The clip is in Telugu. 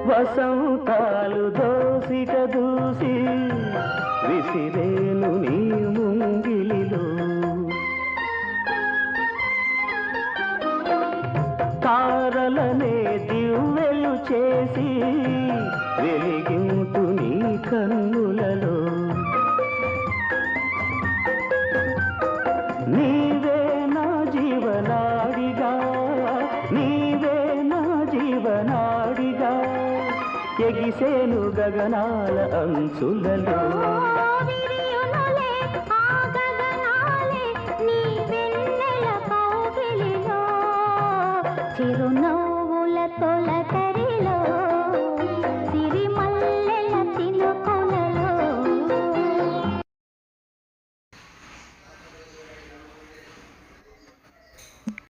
వసంతాలు దోసిక దూసి విసిరేను నీ ముంగిలిలో తారలనే దివ్వెలు చేసి వెలిగింటు నీ కన్నులలో నీవే నా జీవనాడిగా నీవే నా జీవనాడిగా ఎగిసేను గగనాల అంచులలో